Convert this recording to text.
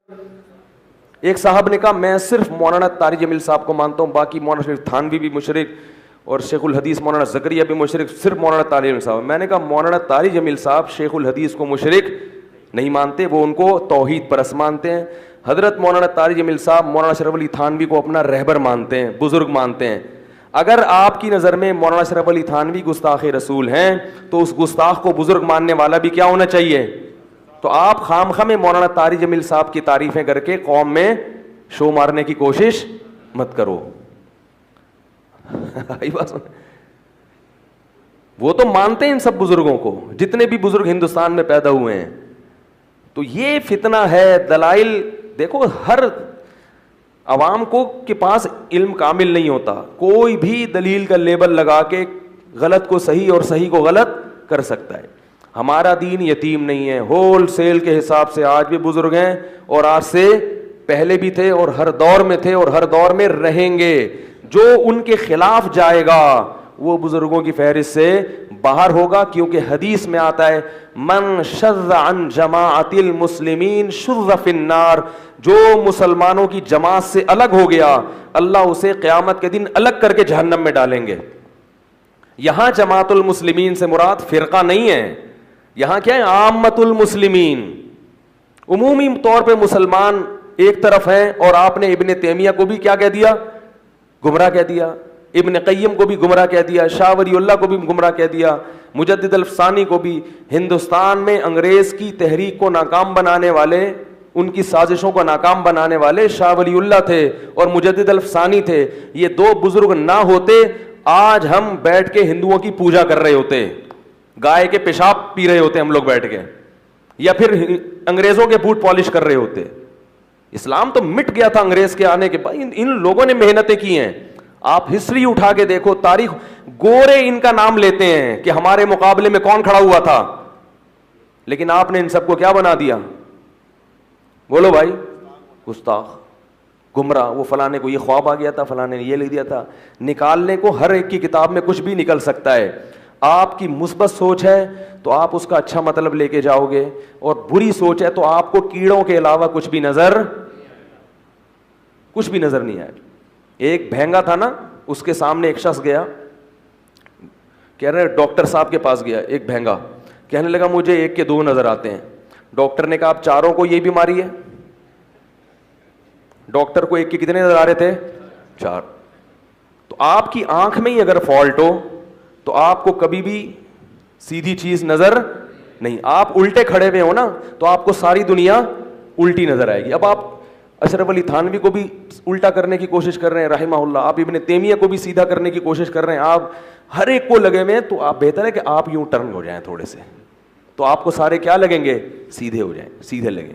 ایک صاحب نے کہا میں صرف مولانا طارق جمیل صاحب کو مانتا ہوں, باقی مولانا شریف تھانوی بھی مشرک اور شیخ الحدیث مولانا زکریا بھی مشرک, صرف مولانا طارق جمیل صاحب. میں نے کہا مولانا طارق جمیل صاحب شیخ الحدیث کو مشرک نہیں مانتے, وہ ان کو توحید پرست مانتے ہیں. حضرت مولانا طارق جمیل صاحب مولانا شرف علی تھانوی کو اپنا رہبر مانتے ہیں, بزرگ مانتے ہیں. اگر آپ کی نظر میں مولانا شرف علی تھانوی گستاخ رسول ہیں تو اس گستاخ کو بزرگ ماننے والا بھی کیا ہونا چاہیے؟ تو آپ خام خواہ میں مولانا طارق جمیل صاحب کی تعریفیں کر کے قوم میں شو مارنے کی کوشش مت کرو. وہ تو مانتے ہیں ان سب بزرگوں کو, جتنے بھی بزرگ ہندوستان میں پیدا ہوئے ہیں. تو یہ فتنہ ہے. دلائل دیکھو, ہر عوام کو کے پاس علم کامل نہیں ہوتا, کوئی بھی دلیل کا لیبل لگا کے غلط کو صحیح اور صحیح کو غلط کر سکتا ہے. ہمارا دین یتیم نہیں ہے, ہول سیل کے حساب سے آج بھی بزرگ ہیں, اور آج سے پہلے بھی تھے, اور ہر دور میں تھے, اور ہر دور میں رہیں گے. جو ان کے خلاف جائے گا وہ بزرگوں کی فہرست سے باہر ہوگا, کیونکہ حدیث میں آتا ہے من شذ عن جماعت المسلمین شذ فی النار, جو مسلمانوں کی جماعت سے الگ ہو گیا اللہ اسے قیامت کے دن الگ کر کے جہنم میں ڈالیں گے. یہاں جماعت المسلمین سے مراد فرقہ نہیں ہے, یہاں کیا ہے, عامت المسلمین, عمومی طور پہ مسلمان ایک طرف ہیں. اور آپ نے ابن تیمیہ کو بھی کیا کہہ دیا؟ گمراہ کہہ دیا. ابن قیم کو بھی گمراہ کہہ دیا, شاہ ولی اللہ کو بھی گمراہ کہہ دیا, مجدد الفسانی کو بھی. ہندوستان میں انگریز کی تحریک کو ناکام بنانے والے, ان کی سازشوں کو ناکام بنانے والے شاہ ولی اللہ تھے اور مجدد الفسانی تھے. یہ دو بزرگ نہ ہوتے آج ہم بیٹھ کے ہندوؤں کی پوجا کر رہے ہوتے, گائے کے پیشاب پی رہے ہوتے ہم لوگ بیٹھ کے, یا پھر انگریزوں کے بوٹ پالش کر رہے ہوتے. اسلام تو مٹ گیا تھا انگریز کے آنے کے بعد. ان لوگوں نے محنتیں کی ہیں. آپ ہسٹری اٹھا کے دیکھو, تاریخ, گورے ان کا نام لیتے ہیں کہ ہمارے مقابلے میں کون کھڑا ہوا تھا, لیکن آپ نے ان سب کو کیا بنا دیا؟ بولو بھائی, گستاخ, گمراہ. وہ فلانے کو یہ خواب آ گیا تھا, فلانے نے یہ لکھ دیا تھا. نکالنے کو ہر ایک کی کتاب میں کچھ بھی نکل سکتا ہے. آپ کی مثبت سوچ ہے تو آپ اس کا اچھا مطلب لے کے جاؤ گے, اور بری سوچ ہے تو آپ کو کیڑوں کے علاوہ کچھ بھی نظر نہیں آئے. ایک بھینگا تھا نا, اس کے سامنے ایک شخص گیا, کہہ رہے ڈاکٹر صاحب کے پاس گیا ایک بھینگا, کہنے لگا مجھے ایک کے دو نظر آتے ہیں. ڈاکٹر نے کہا آپ چاروں کو یہ بیماری ہے؟ ڈاکٹر کو ایک کے کتنے نظر آ رہے تھے؟ 4. تو آپ کی آنکھ میں ہی اگر فالٹ ہو تو آپ کو کبھی بھی سیدھی چیز نظر نہیں. آپ الٹے کھڑے ہوئے ہو نا تو آپ کو ساری دنیا الٹی نظر آئے گی. اب آپ اشرف علی تھانوی کو بھی الٹا کرنے کی کوشش کر رہے ہیں رحمہ اللہ, آپ ابن تیمیہ کو بھی سیدھا کرنے کی کوشش کر رہے ہیں, آپ ہر ایک کو لگے ہوئے ہیں. تو آپ بہتر ہے کہ آپ یوں ٹرن ہو جائیں تھوڑے سے, تو آپ کو سارے کیا لگیں گے؟ سیدھے ہو جائیں, سیدھے لگیں.